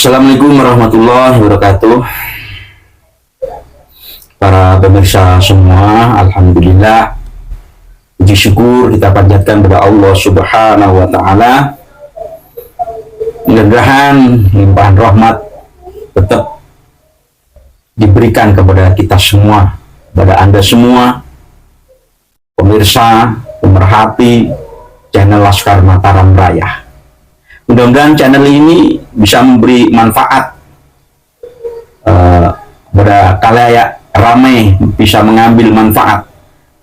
Assalamualaikum warahmatullahi wabarakatuh. Para pemirsa semua, alhamdulillah, puji syukur kita panjatkan kepada Allah Subhanahu wa taala. Mudah-mudahan limpahan rahmat tetap diberikan kepada kita semua, kepada Anda semua, pemirsa, pemerhati channel Laskar Mataram Raya. Mudah-mudahan channel ini bisa memberi manfaat kepada kalayak ramai, bisa mengambil manfaat.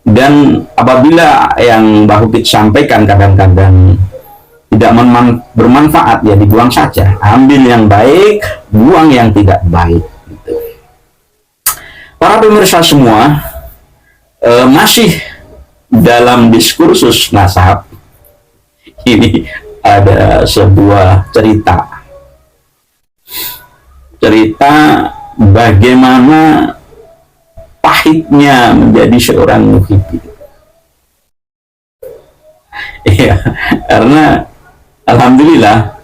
Dan apabila yang Mbah Hupit sampaikan kadang-kadang tidak bermanfaat, ya dibuang saja. Ambil yang baik, buang yang tidak baik. Gitu. Para pemirsa semua, masih dalam diskursus nasab ini ada sebuah cerita bagaimana pahitnya menjadi seorang muhibin. Iya, karena alhamdulillah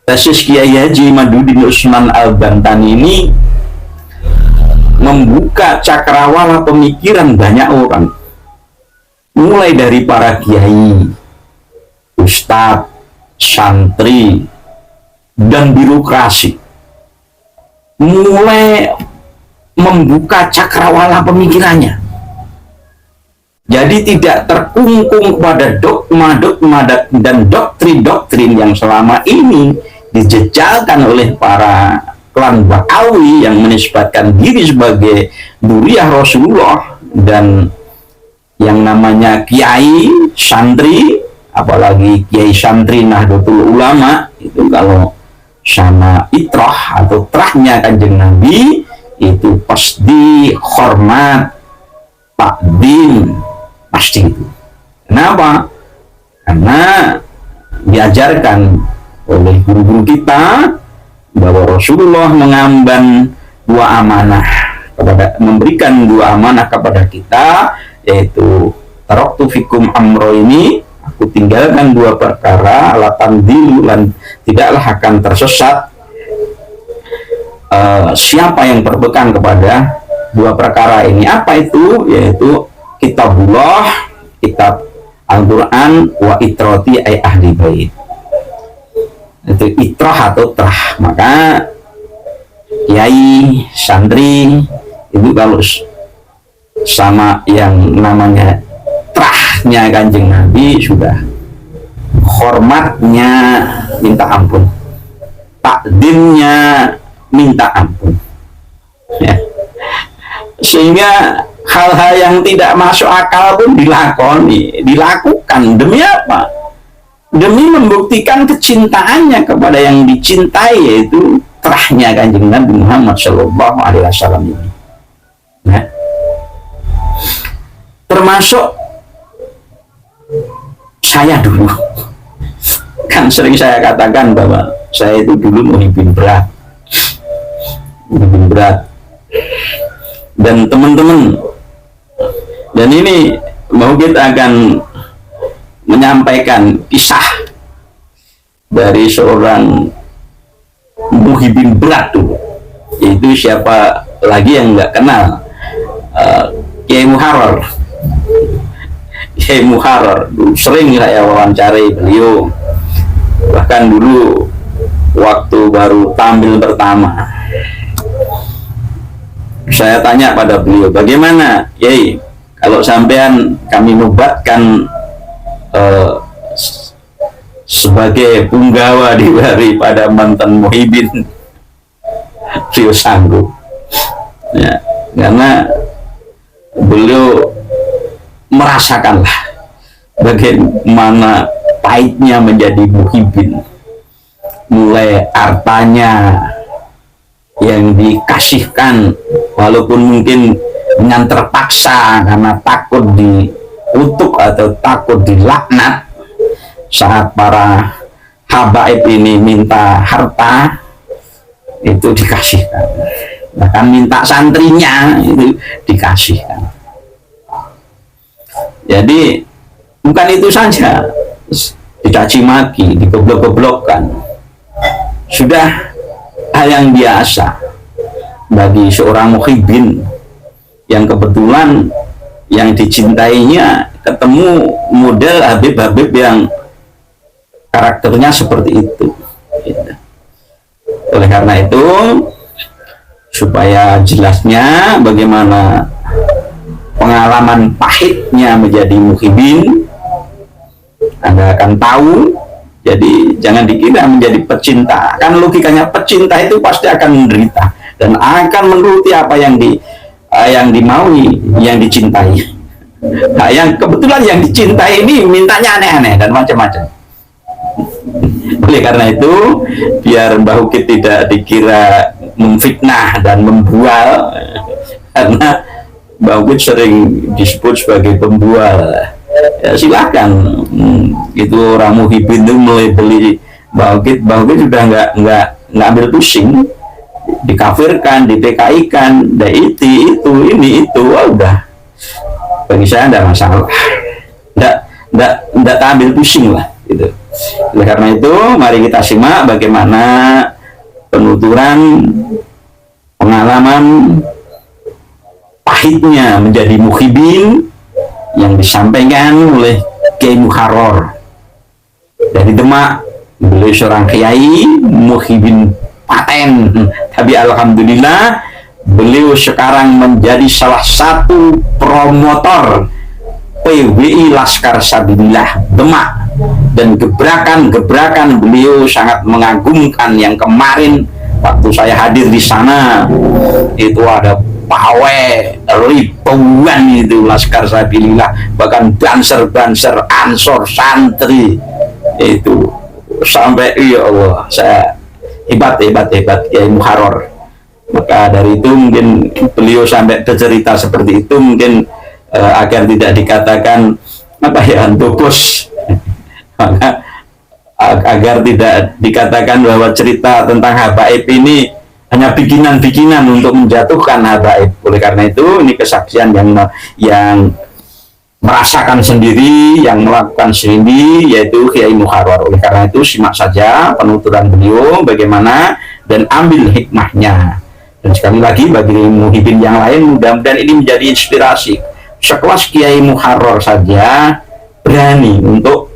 tesis Kiai Haji Madudin Usman Al-Bantani ini membuka cakrawala pemikiran banyak orang, mulai dari para kiai, ustadz, santri, dan birokrasi, mulai membuka cakrawala pemikirannya. Jadi tidak terkungkung pada dogma-dogma dan doktrin-doktrin yang selama ini dijejalkan oleh para klan Ba'awi yang menisbatkan diri sebagai dzurriyyah Rasulullah, dan yang namanya kiai, santri, apalagi kiai santri Nahdlatul Ulama, itu kalau sama itrah atau trahnya Kanjeng Nabi itu pasti hormat, takdim, pasti itu. Kenapa? Karena diajarkan oleh guru-guru kita bahwa Rasulullah mengemban dua amanah memberikan dua amanah kepada kita, yaitu taraktu fikum amro, ini aku tinggalkan dua perkara, latan dilulan tidaklah akan tersesat siapa yang berpegang kepada dua perkara ini. Apa itu? Yaitu kitabullah, kitab Al-Quran, wa itrati ay ahli bait. Itu itrah atau trah. Maka kiai, santri itu kalau sama yang namanya trahnya Kanjeng Nabi, sudah hormatnya minta ampun, takdimnya minta ampun, ya. Sehingga hal-hal yang tidak masuk akal pun dilakukan demi apa? Demi membuktikan kecintaannya kepada yang dicintai, yaitu terahnya Kanjeng Nabi Muhammad Shallallahu Alaihi Wasallam ini. Nah, termasuk saya dulu, kan sering saya katakan bahwa saya itu dulu muhibin berat, dan teman-teman, dan ini mau kita akan menyampaikan kisah dari seorang muhibin berat dulu, yaitu siapa lagi yang nggak kenal, Kiai Muharrar. Kiai Muharrar sering saya wawancarai beliau, bahkan dulu waktu baru tampil pertama saya tanya pada beliau, bagaimana Kiai kalau sampean kami nubatkan sebagai punggawa daripada mantan muhibin? Beliau sanggup, ya, karena beliau merasakanlah bagaimana pahitnya menjadi muhibin, mulai hartanya yang dikasihkan walaupun mungkin dengan terpaksa karena takut dikutuk atau takut dilaknat. Saat para habaib ini minta harta, itu dikasihkan, bahkan minta santrinya itu dikasihkan. Jadi bukan itu saja, dicaci maki, digoblok-goblokkan, sudah hal yang biasa bagi seorang muhibbin yang kebetulan yang dicintainya ketemu model Habib-Habib yang karakternya seperti itu. Oleh karena itu, supaya jelasnya bagaimana pengalaman pahitnya menjadi muhibbin, Anda akan tahu. Jadi jangan dikira menjadi pecinta, kan logikanya pecinta itu pasti akan menderita dan akan menuruti apa yang dimaui, yang dicintai. Nah, yang kebetulan yang dicintai ini mintanya aneh-aneh dan macam-macam. Oleh karena itu, biar Mbah Ukit tidak dikira memfitnah dan membual, karena Mbah Ukit sering disebut sebagai pembual. Ya, silakan, itu orang muhibbin itu mulai beli Mbah Ukit sudah nggak ambil pusing, dikafirkan, di PKI-kan, itu ini itu, udah bagi saya tidak masalah, nggak ambil pusing lah gitu. Oleh karena itu, mari kita simak bagaimana penuturan pengalaman pahitnya menjadi muhibbin yang disampaikan oleh Kiai Muharrar dari Demak. Beliau seorang kiai muhibbin paten, tapi alhamdulillah beliau sekarang menjadi salah satu promotor PWI Laskar Sabilillah Demak, dan gebrakan beliau sangat mengagumkan. Yang kemarin waktu saya hadir di sana itu ada pawai ribuan itu Laskar Sabilillah, bahkan banser ansor santri itu sampai, ya Allah, saya hebat Kiai Muharrar. Maka dari itu mungkin beliau sampai bercerita seperti itu, mungkin agar tidak dikatakan apa ya, antopos, agar tidak dikatakan bahwa cerita tentang habaib ini hanya bikinan-bikinan untuk menjatuhkan habaib. Oleh karena itu, ini kesaksian yang merasakan sendiri, yang melakukan sendiri, yaitu Kiai Muharrar. Oleh karena itu, simak saja penuturan beliau bagaimana dan ambil hikmahnya. Dan sekali lagi, bagi muhibbin yang lain, mudah-mudahan ini menjadi inspirasi. Sekelas Kiai Muharrar saja berani untuk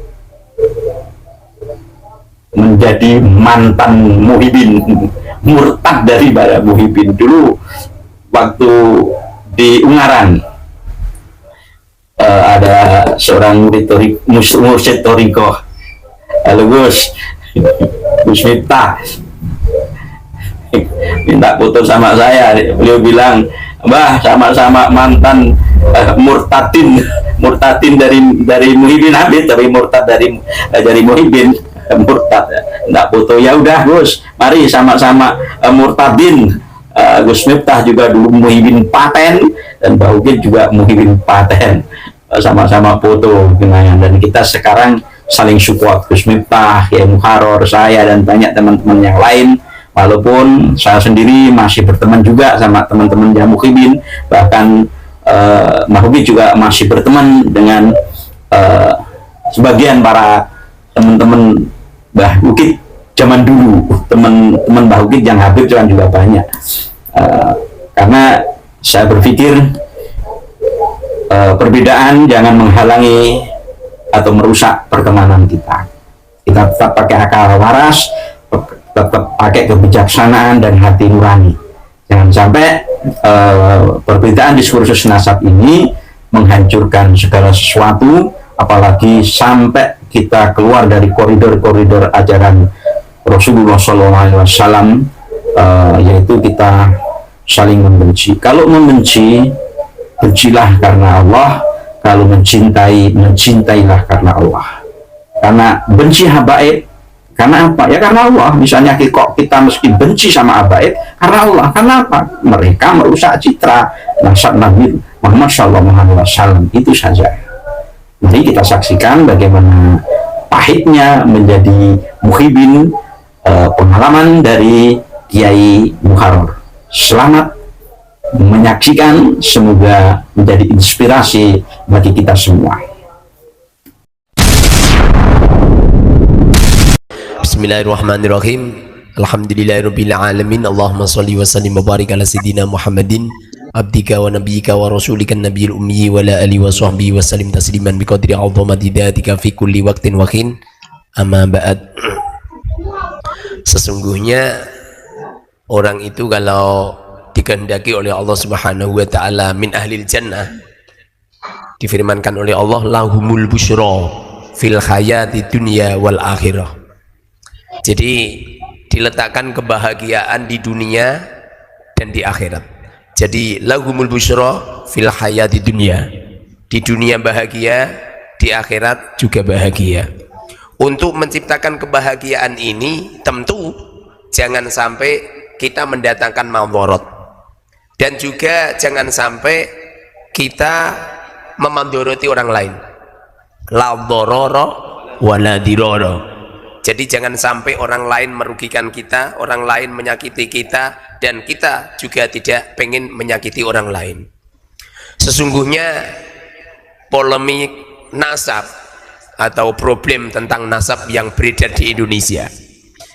menjadi mantan muhibbin, murtad dari para muhibbin. Dulu waktu di Ungaran ada seorang mursyid Torikoh, halo Gus Miftah, minta foto sama saya. Beliau bilang, Mbah, sama-sama mantan murtadin dari muhibbin Habib, tapi murtad dari muhibbin, murtad. Nggak foto, ya udah Gus, mari sama-sama murtadin. Gus Miftah juga dulu muhibbin paten, dan Mbah Ukit juga muhibbin paten, sama-sama foto kenangan. Dan kita sekarang saling support, Gus Miftah, Kiai Muharrar, saya, dan banyak teman-teman yang lain. Walaupun saya sendiri masih berteman juga sama teman-teman yang muhibbin, bahkan Mbah Ukit juga masih berteman dengan sebagian para teman-teman Mbah Ukit zaman dulu. Teman-teman Mbah Ukit yang Habib juga banyak. Karena saya berpikir perbedaan jangan menghalangi atau merusak pertemanan kita. Kita tetap pakai akal waras, tetap pakai kebijaksanaan dan hati nurani. Jangan sampai perbedaan diskursus nasab ini menghancurkan segala sesuatu, apalagi sampai kita keluar dari koridor-koridor ajaran Rasulullah SAW, yaitu kita saling membenci. Kalau membenci, bencilah karena Allah. Kalau mencintai, mencintailah karena Allah. Karena benci habaib, karena apa? Ya karena Allah. Misalnya kok kita mesti benci sama habaib karena Allah. Karena apa? Mereka merusak citra nasab Nabi Muhammad SAW. Itu saja. Jadi kita saksikan bagaimana pahitnya menjadi muhibbin, pengalaman dari Kiai Muharrar. Selamat menyaksikan, semoga menjadi inspirasi bagi kita semua. Bismillahirrahmanirrahim. Alhamdulillahirabbil alamin. Allahumma shalli wa sallim wa barik ala sayyidina Muhammadin abdika wa nabiyyika wa rasulika nabiyil ummi wa ala alihi wa sahbihi wa sallim tasliman biqadri 'azamati dzatika fi kulli waqtin wa hin. Amma ba'd. Sesungguhnya orang itu kalau dikehendaki oleh Allah Subhanahu wa taala min ahlil jannah, difirmankan oleh Allah lahumul busyra fil hayati dunya wal akhirah. Jadi diletakkan kebahagiaan di dunia dan di akhirat. Jadi lahumul busyra fil hayati dunya, di dunia bahagia, di akhirat juga bahagia. Untuk menciptakan kebahagiaan ini tentu jangan sampai kita mendatangkan madarat, dan juga jangan sampai kita memandoroti orang lain. La dharara wa la dirara. Jadi jangan sampai orang lain merugikan kita, orang lain menyakiti kita, dan kita juga tidak pengen menyakiti orang lain. Sesungguhnya polemik nasab atau problem tentang nasab yang beredar di Indonesia,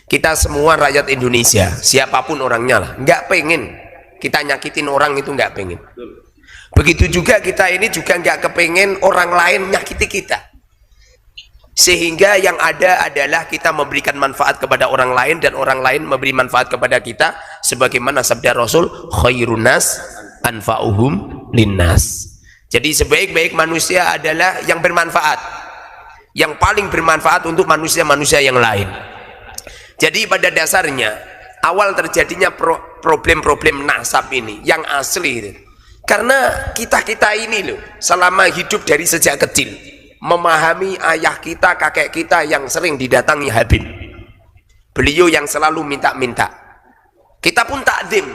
kita semua rakyat Indonesia, siapapun orangnya lah, nggak pengen kita nyakitin orang itu, nggak pengen. Begitu juga kita ini juga nggak kepengen orang lain menyakiti kita. Sehingga yang ada adalah kita memberikan manfaat kepada orang lain dan orang lain memberi manfaat kepada kita, sebagaimana sabda Rasul, khairun nas anfa'uhum linnas. Jadi sebaik-baik manusia adalah yang bermanfaat, yang paling bermanfaat untuk manusia-manusia yang lain. Jadi pada dasarnya awal terjadinya problem-problem nasab ini yang asli, karena kita ini loh selama hidup dari sejak kecil memahami ayah kita, kakek kita yang sering didatangi Habib. Beliau yang selalu minta-minta. Kita pun takdim,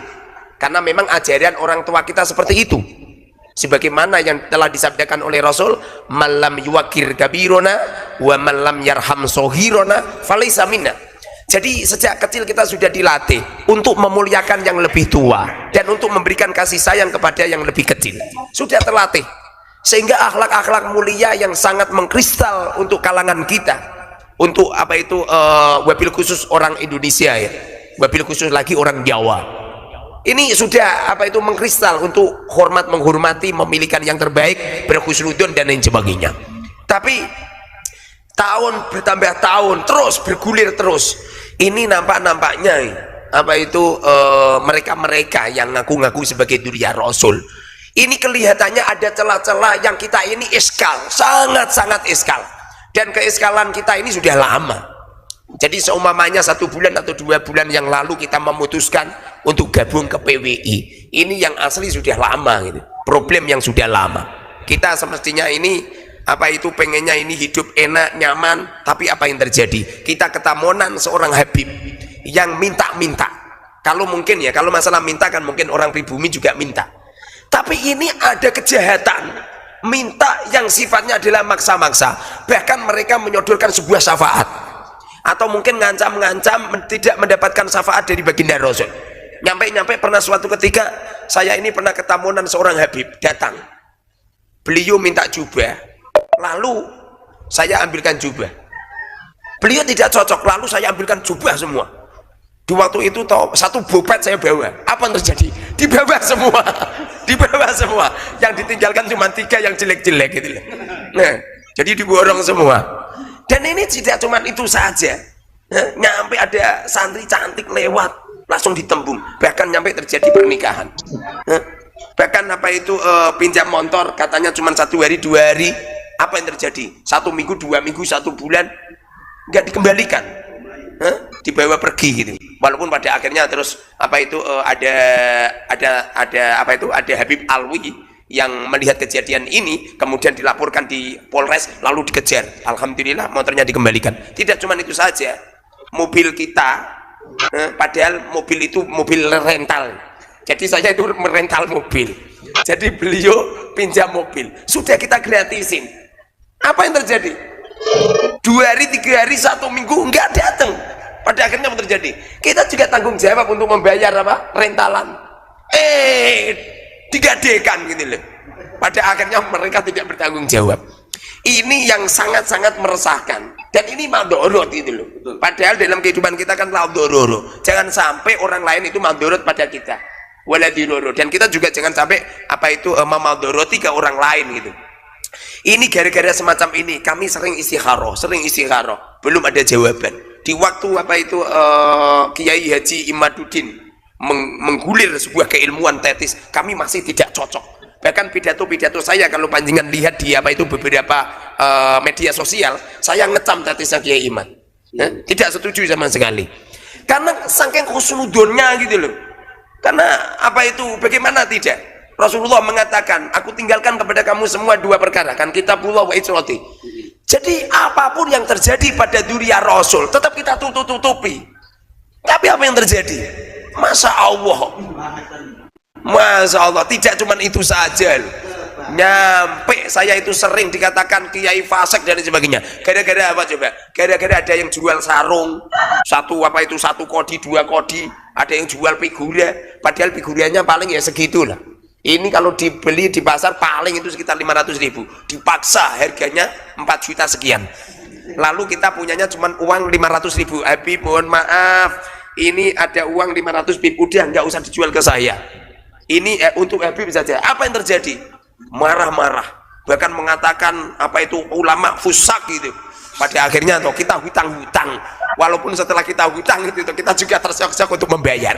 karena memang ajaran orang tua kita seperti itu. Sebagaimana yang telah disabdakan oleh Rasul, malam yuwakir kabirona wa malam yarham sohirona falaysa minna. Jadi sejak kecil kita sudah dilatih untuk memuliakan yang lebih tua dan untuk memberikan kasih sayang kepada yang lebih kecil. Sudah terlatih. Sehingga akhlak-akhlak mulia yang sangat mengkristal untuk kalangan kita, untuk apa itu wabil khusus orang Indonesia ya, wabil khusus lagi orang Jawa, ini sudah apa itu mengkristal untuk hormat menghormati, memilihkan yang terbaik, berhusnudon dan lain sebagainya. Tapi tahun bertambah tahun terus bergulir terus, ini nampaknya apa itu mereka yang ngaku-ngaku sebagai duriya Rasul, ini kelihatannya ada celah-celah yang kita ini iskal, sangat-sangat iskal, dan keiskalan kita ini sudah lama. Jadi seumpamanya 1 bulan atau 2 bulan yang lalu kita memutuskan untuk gabung ke PWI, ini yang asli sudah lama gitu. Problem yang sudah lama. Kita semestinya ini apa itu pengennya ini hidup enak, nyaman, tapi apa yang terjadi? Kita ketamonan seorang Habib yang minta-minta. Kalau mungkin ya, kalau masalah minta kan mungkin orang pribumi juga minta. Tapi ini ada kejahatan minta yang sifatnya adalah maksa-maksa, bahkan mereka menyodorkan sebuah syafaat, atau mungkin ngancam-ngancam tidak mendapatkan syafaat dari baginda Rasul. Nyampe-nyampe pernah suatu ketika saya ini pernah ketamunan seorang Habib datang, beliau minta jubah, lalu saya ambilkan jubah, beliau tidak cocok, lalu saya ambilkan jubah semua. Di waktu itu satu bopet saya bawa, apa yang terjadi? Dibawa semua, dibawa semua. Yang ditinggalkan cuma 3 yang jelek-jelek gitu. Nah, jadi diborong semua. Dan ini tidak cuma itu saja. Nyampe ada santri cantik lewat, langsung ditembung. Bahkan nyampe terjadi pernikahan. Bahkan apa itu pinjam motor, katanya cuma 1 hari 2 hari. Apa yang terjadi? 1 minggu, 2 minggu, 1 bulan nggak dikembalikan. Dibawa pergi gitu. Walaupun pada akhirnya terus apa itu ada apa itu ada Habib Alwi yang melihat kejadian ini, kemudian dilaporkan di Polres, lalu dikejar. Alhamdulillah motornya dikembalikan. Tidak cuma itu saja, mobil kita padahal mobil itu mobil rental, jadi saya itu merental mobil, jadi beliau pinjam mobil, sudah kita gratisin. Apa yang terjadi? 2 hari, 3 hari, 1 minggu enggak datang. Pada akhirnya apa terjadi? Kita juga tanggung jawab untuk membayar apa? Rentalan. Digadekan gitu loh. Pada akhirnya mereka tidak bertanggung jawab. Ini yang sangat-sangat meresahkan. Dan ini madorot itu loh. Padahal dalam kehidupan kita kan madorot. Jangan sampai orang lain itu madorot pada kita. Waladiroro. Dan kita juga jangan sampai apa itu memadoroti ke orang lain gitu. Ini gara-gara semacam ini kami sering istikharah, belum ada jawaban. Di waktu apa itu Kiai Haji Imaduddin menggulir sebuah keilmuan tetis, kami masih tidak cocok. Bahkan pidato-pidato saya kalau panjenengan lihat di apa itu beberapa media sosial, saya ngecam tetisnya Kiai Imad. Tidak setuju sama sekali. Karena saking khusnudonnya gitu loh. Karena apa itu bagaimana tidak? Rasulullah mengatakan, aku tinggalkan kepada kamu semua dua perkara, kan kitabullah wa itrati. Jadi apapun yang terjadi pada dzurriyyah Rasul tetap kita tutupi. Tapi apa yang terjadi? Masya Allah, tidak cuma itu saja. Nyampe saya itu sering dikatakan kiai fasik dan sebagainya. Gara-gara apa coba? Gara-gara ada yang jual sarung, satu kodi, dua kodi, ada yang jual figura, padahal figuranya paling ya segitulah. Ini kalau dibeli di pasar paling itu sekitar 500.000, dipaksa harganya 4 juta sekian. Lalu kita punyanya cuma uang 500.000. Habib mohon maaf, ini ada uang 500.000, udah nggak usah dijual ke saya. Ini untuk Habib saja. Apa yang terjadi? Marah-marah, bahkan mengatakan apa itu ulama fusak gitu. Pada akhirnya toh kita hutang-hutang. Walaupun setelah kita hutang itu kita juga tersiok-siok untuk membayar.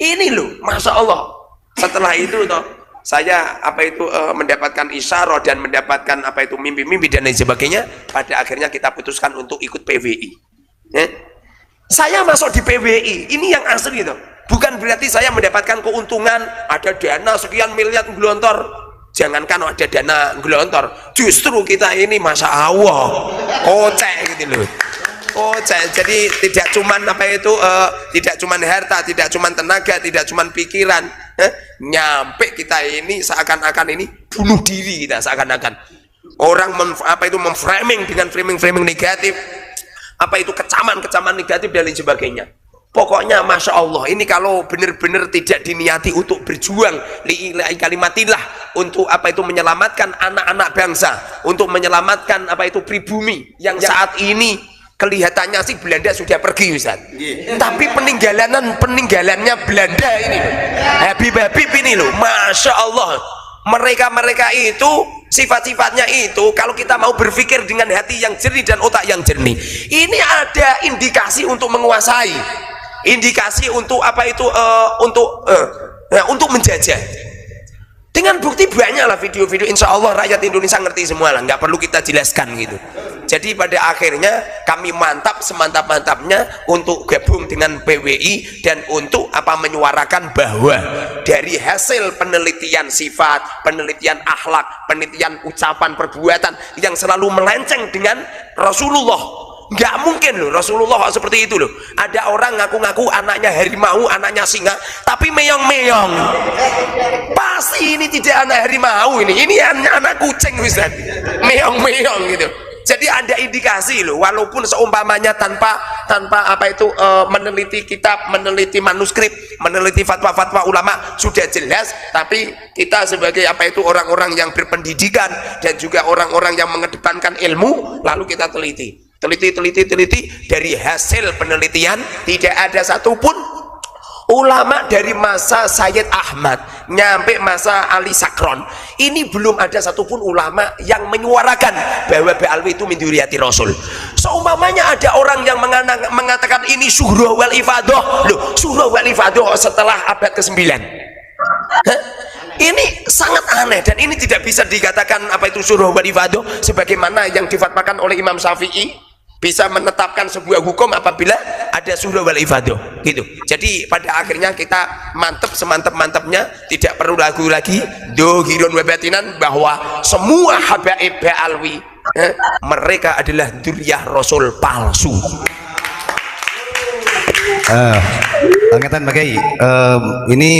Ini loh, masya Allah. Setelah itu toh saya apa itu mendapatkan isyarah dan mendapatkan apa itu mimpi-mimpi dan lain sebagainya. Pada akhirnya kita putuskan untuk ikut PWI. Saya masuk di PWI, ini yang asli toh. Bukan berarti saya mendapatkan keuntungan ada dana sekian miliar gelontor. Jangankan ada dana gelontor, justru kita ini masya Allah kocek gitu loh. Jadi tidak cuman apa itu tidak cuman harta, tidak cuman tenaga, tidak cuman pikiran. Nyampe kita ini seakan-akan ini bunuh diri kita, seakan-akan orang memframing dengan framing negatif, apa itu kecaman negatif dan lain sebagainya. Pokoknya masya Allah, ini kalau benar-benar tidak diniati untuk berjuang lillahi kalimatillah, untuk apa itu menyelamatkan anak-anak bangsa, untuk menyelamatkan apa itu pribumi yang saat ini kelihatannya sih Belanda sudah pergi Ustaz. Tapi peninggalannya Belanda ini Habib ini loh, masya Allah, mereka itu sifat-sifatnya itu kalau kita mau berpikir dengan hati yang jernih dan otak yang jernih, ini ada indikasi untuk menguasai, indikasi untuk apa itu untuk menjajah. Dengan bukti banyak lah video-video, insya Allah rakyat Indonesia ngerti semua lah, nggak perlu kita jelaskan gitu. Jadi pada akhirnya kami mantap semantap-mantapnya untuk gabung dengan PWI dan untuk menyuarakan bahwa dari hasil penelitian sifat, penelitian akhlak, penelitian ucapan perbuatan yang selalu melenceng dengan Rasulullah. Nggak mungkin loh Rasulullah seperti itu loh. Ada orang ngaku-ngaku anaknya harimau, anaknya singa, tapi meong-meong. Pasti ini tidak anak harimau ini anak kucing Ustaz. Meong-meong gitu. Jadi ada indikasi loh, walaupun seumpamanya tanpa apa itu meneliti kitab, meneliti manuskrip, meneliti fatwa-fatwa ulama sudah jelas, tapi kita sebagai apa itu orang-orang yang berpendidikan dan juga orang-orang yang mengedepankan ilmu, lalu kita teliti dari hasil penelitian tidak ada satupun ulama dari masa Sayyid Ahmad nyampe masa Ali Sakron ini belum ada satupun ulama yang menyuarakan bahwa Ba'alwi itu min dzurriyyati Rasul. Seumpamanya ada orang yang mengatakan ini surah wal ifadah, loh surah wal ifadah setelah abad ke-9. Ini sangat aneh dan ini tidak bisa dikatakan apa itu surah wal ifadah sebagaimana yang difatwakan oleh Imam Syafi'i, bisa menetapkan sebuah hukum apabila ada surah wal ifadah gitu. Jadi pada akhirnya kita mantep semantep-mantepnya, tidak perlu ragu lagi dohirun wa batinan bahwa semua habaib Ba'alwi mereka adalah dzurriyyah Rasul palsu. Angkatan Pak Kiai, ini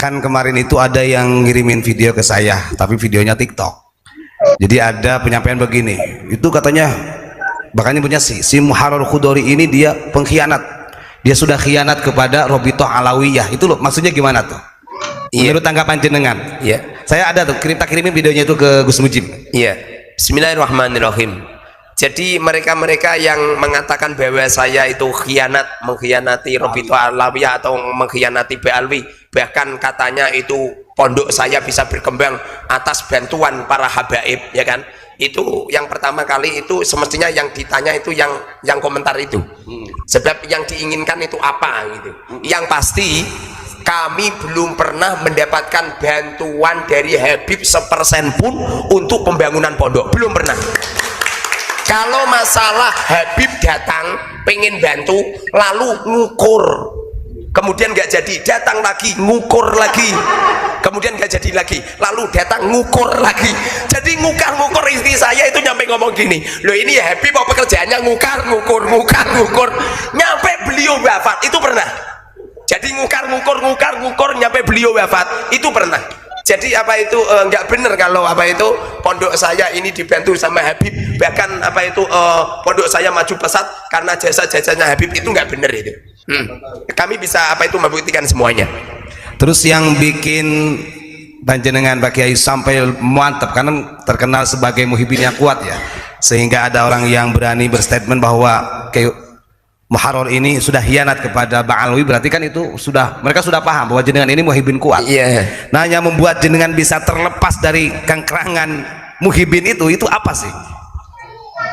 kan kemarin itu ada yang ngirimin video ke saya, tapi videonya TikTok. Jadi ada penyampaian begini, itu katanya bahkan punya si Muharrar Khudori ini dia pengkhianat, dia sudah khianat kepada Robitoh Alawiyah. Itu loh maksudnya gimana tuh? Menurut tanggapan jenengan? Iya. Saya ada tuh kirimin videonya itu ke Gus Mujib. Iya. Bismillahirrahmanirrahim. Jadi mereka-mereka yang mengatakan bahwa saya itu mengkhianati Robito Alawiyah atau mengkhianati Ba'alwi, bahkan katanya itu pondok saya bisa berkembang atas bantuan para habaib, ya kan? Itu yang pertama kali itu semestinya yang ditanya itu yang komentar itu. Sebab yang diinginkan itu apa gitu. Yang pasti kami belum pernah mendapatkan bantuan dari Habib sepersen pun untuk pembangunan pondok, belum pernah. Kalau masalah Habib datang pengen bantu lalu ngukur, kemudian nggak jadi, datang lagi ngukur lagi, kemudian nggak jadi lagi, lalu datang ngukur lagi. Jadi ngukar-ngukur, istri saya itu nyampe ngomong gini, loh ini ya Habib apa pekerjaannya ngukar-ngukur, ngukar-ngukur, nyampe beliau wafat itu pernah. Jadi ngukar-ngukur nyampe beliau wafat itu pernah. Jadi apa itu nggak benar kalau apa itu pondok saya ini dibantu sama Habib, bahkan apa itu pondok saya maju pesat karena jasa-jasanya Habib, itu nggak benar itu. Kami bisa apa itu membuktikan semuanya. Terus yang bikin panjenengan Pak Kiai sampai mantap karena terkenal sebagai muhibin yang kuat ya, sehingga ada orang yang berani berstatement bahwa kayak Muharrar ini sudah hianat kepada Ba'alwi, berarti kan itu mereka sudah paham bahwa jenengan ini muhibin kuat. Iya. Nah, yang membuat jenengan bisa terlepas dari kengkerangan muhibin itu apa sih?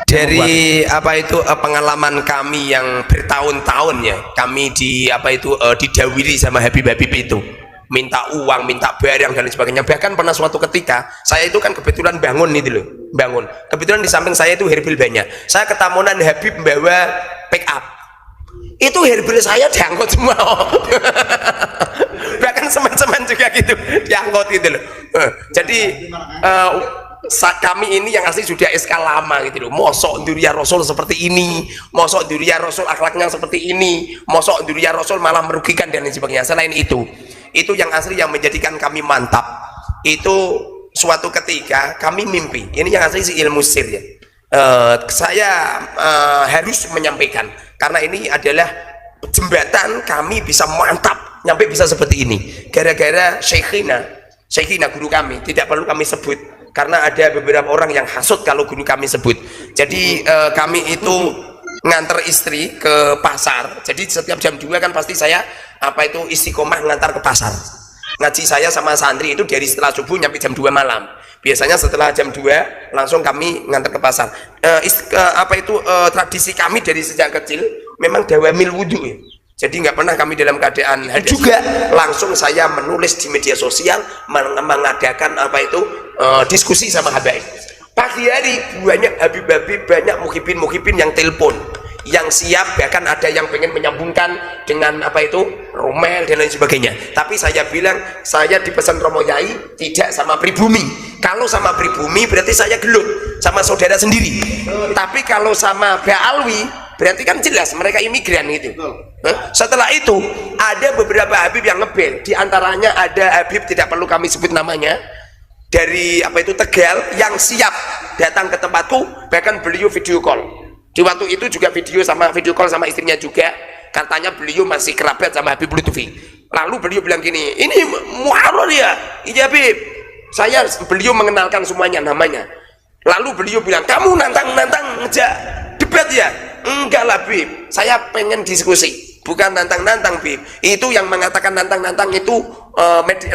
Dari apa itu pengalaman kami yang bertahun-tahun ya, kami didawiri sama Habib-Habib itu, minta uang, minta barang dan sebagainya. Bahkan pernah suatu ketika saya itu kan kebetulan bangun, kebetulan di samping saya itu herbil banyak, saya ketamunan Habib membawa pick up, itu herbil saya diangkut semua. Bahkan semen-semen juga gitu diangkut gitu loh. Jadi kami ini yang asli sudah SK lama gitu loh. Mosok Duriya Rasul seperti ini, mosok Duriya Rasul akhlaknya seperti ini, mosok Duriya Rasul malah merugikan dan lain sebagainya. Selain itu yang asli yang menjadikan kami mantap itu suatu ketika kami mimpi, ini yang asli si ilmu sir ya. Saya harus menyampaikan karena ini adalah jembatan kami bisa mantap nyampe bisa seperti ini gara-gara Syekhina guru kami, tidak perlu kami sebut karena ada beberapa orang yang hasut kalau guru kami sebut. Jadi kami itu nganter istri ke pasar, jadi setiap jam 2 kan pasti saya apa itu istiqomah ngantar ke pasar. Ngaji saya sama santri itu dari setelah subuh nyampe jam 2 malam. Biasanya setelah jam 2 langsung kami ngantar ke pasar. Tradisi kami dari sejak kecil memang dawamil wudhu ya. Jadi nggak pernah kami dalam keadaan hadas. Juga langsung saya menulis di media sosial, mengadakan diskusi sama habaib. Pagi hari banyak habib-habib, banyak muhibin yang telepon, yang siap, bahkan ada yang pengen menyambungkan dengan romel dan lain sebagainya. Tapi saya bilang saya dipesan Romo Yai tidak sama pribumi. Kalau sama pribumi berarti saya gelut sama saudara sendiri. Tapi kalau sama Ba'alwi berarti kan jelas mereka imigran gitu. Setelah itu ada beberapa habib yang ngebel, di antaranya ada habib tidak perlu kami sebut namanya dari Tegal yang siap datang ke tempatku, bahkan beliau video call. Di waktu itu juga video call sama istrinya juga, katanya beliau masih kerabat sama Habib Lutfi. Lalu beliau bilang gini, ini Muharrar ya? Iya Habib. Beliau mengenalkan semuanya namanya. Lalu beliau bilang, kamu nantang ngejak debat ya? Enggak lah Habib, saya pengen diskusi, bukan nantang Habib. Itu yang mengatakan nantang itu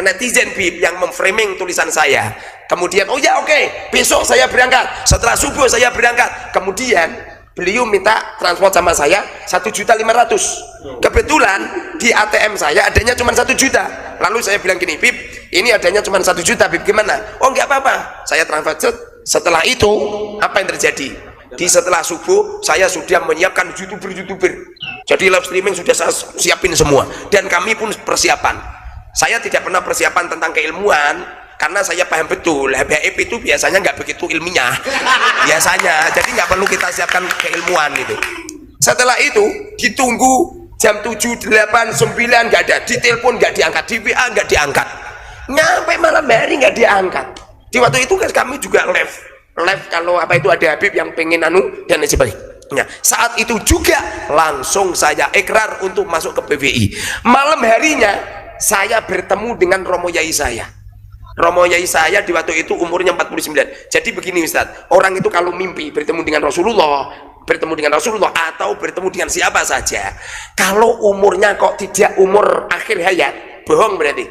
netizen Habib yang memframing tulisan saya. Kemudian oke, besok saya berangkat, setelah subuh saya berangkat. Kemudian beliau minta transport sama saya 1.500.000. Kebetulan di ATM saya adanya cuma 1 juta. Lalu saya bilang gini, Bib, ini adanya cuma 1 juta, Bib, gimana? Oh nggak apa-apa, saya transfer. Setelah itu apa yang terjadi? Di setelah subuh saya sudah menyiapkan youtuber. Jadi live streaming sudah saya siapin semua, dan kami pun persiapan. Saya tidak pernah persiapan tentang keilmuan karena saya paham betul Habib itu biasanya nggak begitu ilmiah biasanya, jadi nggak perlu kita siapkan keilmuan itu. Setelah itu ditunggu jam 7, 8, 9 nggak ada, ditelepon nggak diangkat, di WA nggak diangkat, nyampe malam hari nggak diangkat. Di waktu itu kan kami juga live kalau ada Habib yang pengen dan lain sebagainya. Saat itu juga langsung saya ikrar untuk masuk ke PBI. Malam harinya saya bertemu dengan Romo Yai saya. Romo Yai saya di waktu itu umurnya 49. Jadi begini Ustadz, orang itu kalau mimpi bertemu dengan Rasulullah, atau bertemu dengan siapa saja, kalau umurnya kok tidak umur akhir hayat, bohong berarti.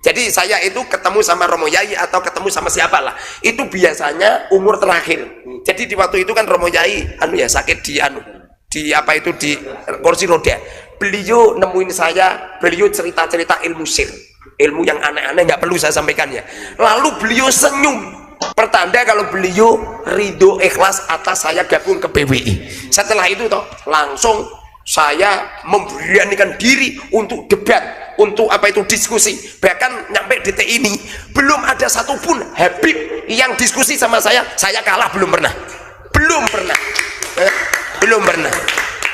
Jadi saya itu ketemu sama Romo Yai atau ketemu sama siapa lah, itu biasanya umur terakhir. Jadi di waktu itu kan Romo Yai sakit di di kursi roda. Beliau nemuin saya, beliau cerita-cerita ilmu sir, ilmu yang aneh-aneh nggak perlu saya sampaikan ya. Lalu beliau senyum, pertanda kalau beliau ridho ikhlas atas saya gabung ke PWI. Setelah itu toh langsung saya memberanikan diri untuk debat, untuk diskusi. Bahkan nyampe detik ini belum ada satupun Habib yang diskusi sama saya kalah, belum pernah.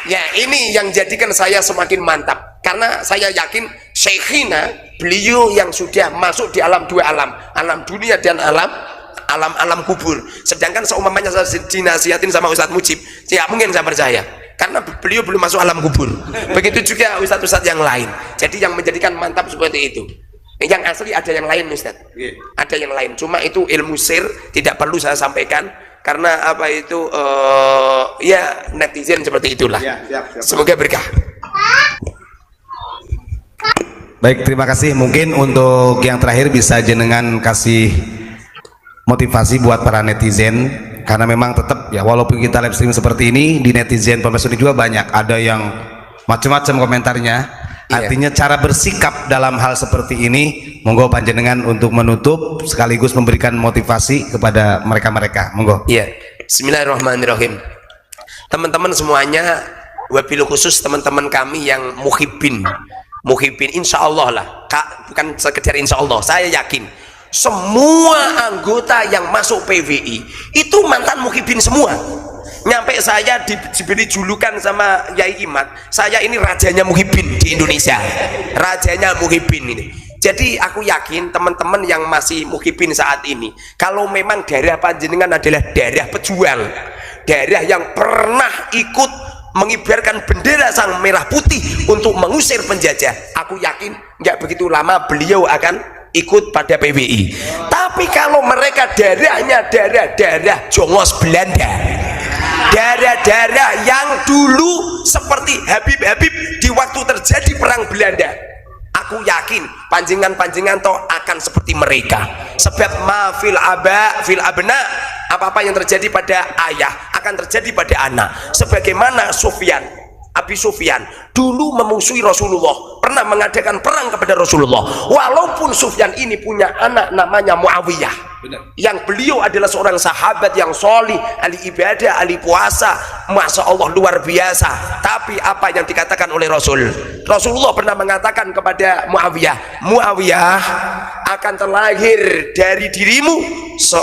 Ya, ini yang jadikan saya semakin mantap, karena saya yakin Syekhina, beliau yang sudah masuk di alam dua alam, alam dunia dan alam kubur. Sedangkan seumpamanya saya dinasihatin sama Ustadz Mujib, tidak mungkin saya percaya, karena beliau belum masuk alam kubur. Begitu juga Ustadz-Ustadz yang lain. Jadi yang menjadikan mantap seperti itu. Yang asli ada yang lain Ustadz, ada yang lain, cuma itu ilmu sir, tidak perlu saya sampaikan, karena ya netizen seperti itulah. Siap. Semoga berkah. Baik, terima kasih. Mungkin untuk yang terakhir bisa jenengan kasih motivasi buat para netizen, karena memang tetap ya, walaupun kita live stream seperti ini, di netizen Ponpes Unik juga banyak, ada yang macam-macam komentarnya. Artinya cara bersikap dalam hal seperti ini, monggo panjenengan untuk menutup sekaligus memberikan motivasi kepada mereka-mereka. Monggo. Iya. Bismillahirrahmanirrahim. Teman-teman semuanya, wabil khusus teman-teman kami yang muhibbin, insya Allah lah, bukan sekedar insya Allah, saya yakin semua anggota yang masuk PWI itu mantan muhibbin semua. Nyampe saya diberi julukan sama Yai Imat, saya ini rajanya muhibbin di Indonesia, rajanya muhibbin ini. Jadi aku yakin teman-teman yang masih muhibbin saat ini, kalau memang darah panjenengan adalah darah pejuang, darah yang pernah ikut mengibarkan bendera sang merah putih untuk mengusir penjajah, aku yakin nggak begitu lama beliau akan ikut pada PWI. Tapi kalau mereka darahnya darah jongos Belanda, darah-darah yang dulu seperti Habib-Habib di waktu terjadi perang Belanda, aku yakin panjenengan toh akan seperti mereka. Sebab ma fil abna, apa-apa yang terjadi pada ayah akan terjadi pada anak. Sebagaimana Abi Sufyan dulu memusuhi Rasulullah, pernah mengadakan perang kepada Rasulullah, walaupun Sufyan ini punya anak namanya Muawiyah. Benar. Yang beliau adalah seorang sahabat yang solih, ahli ibadah, ahli puasa, masya Allah luar biasa. Tapi apa yang dikatakan oleh Rasulullah pernah mengatakan kepada Muawiyah, akan terlahir dari dirimu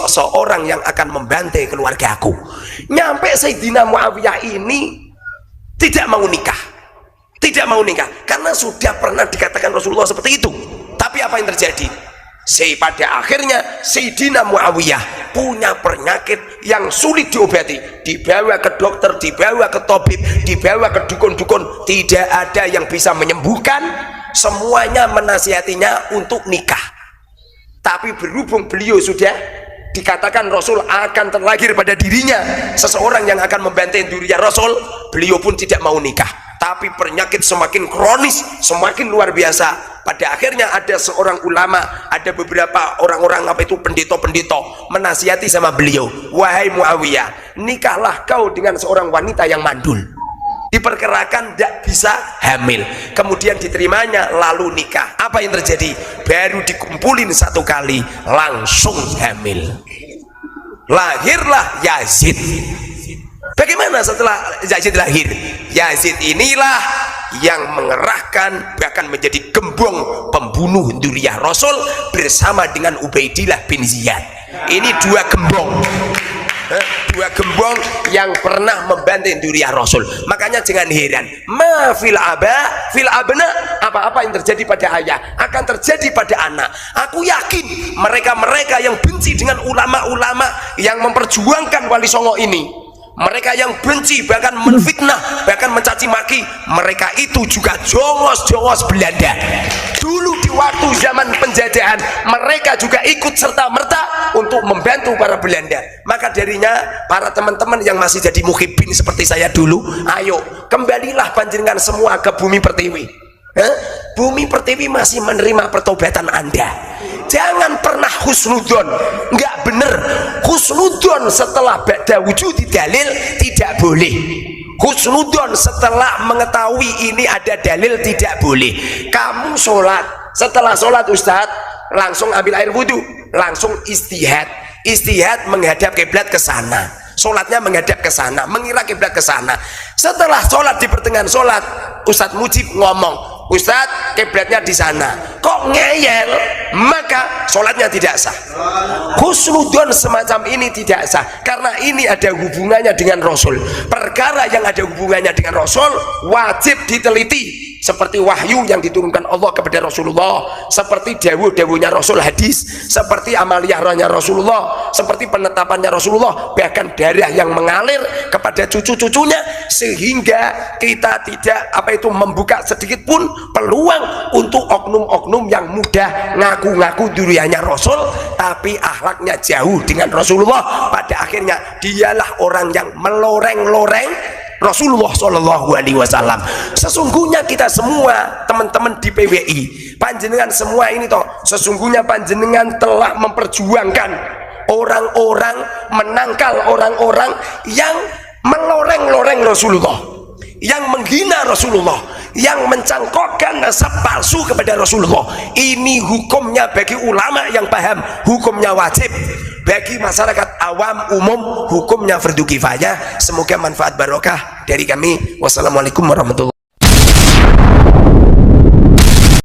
seorang yang akan membantai keluargaku. Nyampe Sayyidina Muawiyah ini tidak mau nikah karena sudah pernah dikatakan Rasulullah seperti itu. Tapi apa yang terjadi? Pada akhirnya Sayyidina Muawiyah punya penyakit yang sulit diobati, dibawa ke dokter, dibawa ke tabib, dibawa ke dukun-dukun, tidak ada yang bisa menyembuhkan. Semuanya menasihatinya untuk nikah. Tapi berhubung beliau sudah dikatakan Rasul akan terlahir pada dirinya seseorang yang akan membantai dirinya Rasul, beliau pun tidak mau nikah. Tapi penyakit semakin kronis, semakin luar biasa. Pada akhirnya ada seorang ulama, ada beberapa orang-orang pendeta-pendeta menasihati sama beliau, wahai Muawiyah, nikahlah kau dengan seorang wanita yang mandul, diperkirakan tidak bisa hamil. Kemudian diterimanya, lalu nikah. Apa yang terjadi? Baru dikumpulin satu kali langsung hamil, lahirlah Yazid. Bagaimana setelah Yazid lahir? Yazid inilah yang mengerahkan, bahkan menjadi gembong pembunuh dzurriyyah Rasul bersama dengan Ubaidillah bin Ziyad. Ini dua gembong yang pernah membantai dzurriyyah Rasul. Makanya jangan heran, ma fil abna, apa-apa yang terjadi pada ayah akan terjadi pada anak. Aku yakin mereka-mereka yang benci dengan ulama-ulama yang memperjuangkan Wali Songo ini, mereka yang benci, bahkan menfitnah, bahkan mencaci maki, mereka itu juga jongos Belanda. Dulu di waktu zaman penjajahan mereka juga ikut serta-merta untuk membantu para Belanda. Maka darinya para teman-teman yang masih jadi muhibbin seperti saya dulu, ayo kembalilah panjenengan semua ke bumi pertiwi. Bumi pertiwi masih menerima pertobatan Anda. Jangan pernah husnudon, nggak bener. Husnudon setelah ba'da wujudi dalil tidak boleh. Husnudon setelah mengetahui ini ada dalil tidak boleh. Kamu sholat, setelah sholat Ustadz langsung ambil air wudhu, langsung istihad. Istihad menghadap kiblat ke sana. Sholatnya menghadap ke sana, mengira kiblat ke sana. Setelah sholat, di pertengahan sholat, Ustadz Mujib ngomong, Ustadz kiblatnya di sana, kok ngeyel, maka sholatnya tidak sah. Husnudon semacam ini tidak sah, karena ini ada hubungannya dengan Rasul. Perkara yang ada hubungannya dengan Rasul wajib diteliti, seperti wahyu yang diturunkan Allah kepada Rasulullah, seperti dawuh-dawuhnya Rasul hadis, seperti amaliyahnya Rasulullah, seperti penetapannya Rasulullah, bahkan darah yang mengalir kepada cucu-cucunya, sehingga kita tidak membuka sedikit pun peluang untuk oknum-oknum yang mudah ngaku-ngaku duriannya Rasul tapi akhlaknya jauh dengan Rasulullah. Pada akhirnya dialah orang yang meloreng-loreng Rasulullah Shallallahu Alaihi Wasallam. Sesungguhnya kita semua teman-teman di PWI, panjenengan semua ini toh, sesungguhnya panjenengan telah memperjuangkan orang-orang, menangkal orang-orang yang meloreng-loreng Rasulullah, yang menghina Rasulullah, yang mencangkokkan nasab palsu kepada Rasulullah. Ini hukumnya bagi ulama yang paham, hukumnya wajib. Bagi masyarakat awam umum, hukumnya fardu kifayah. Semoga manfaat barokah dari kami. Wassalamualaikum warahmatullahi wabarakatuh.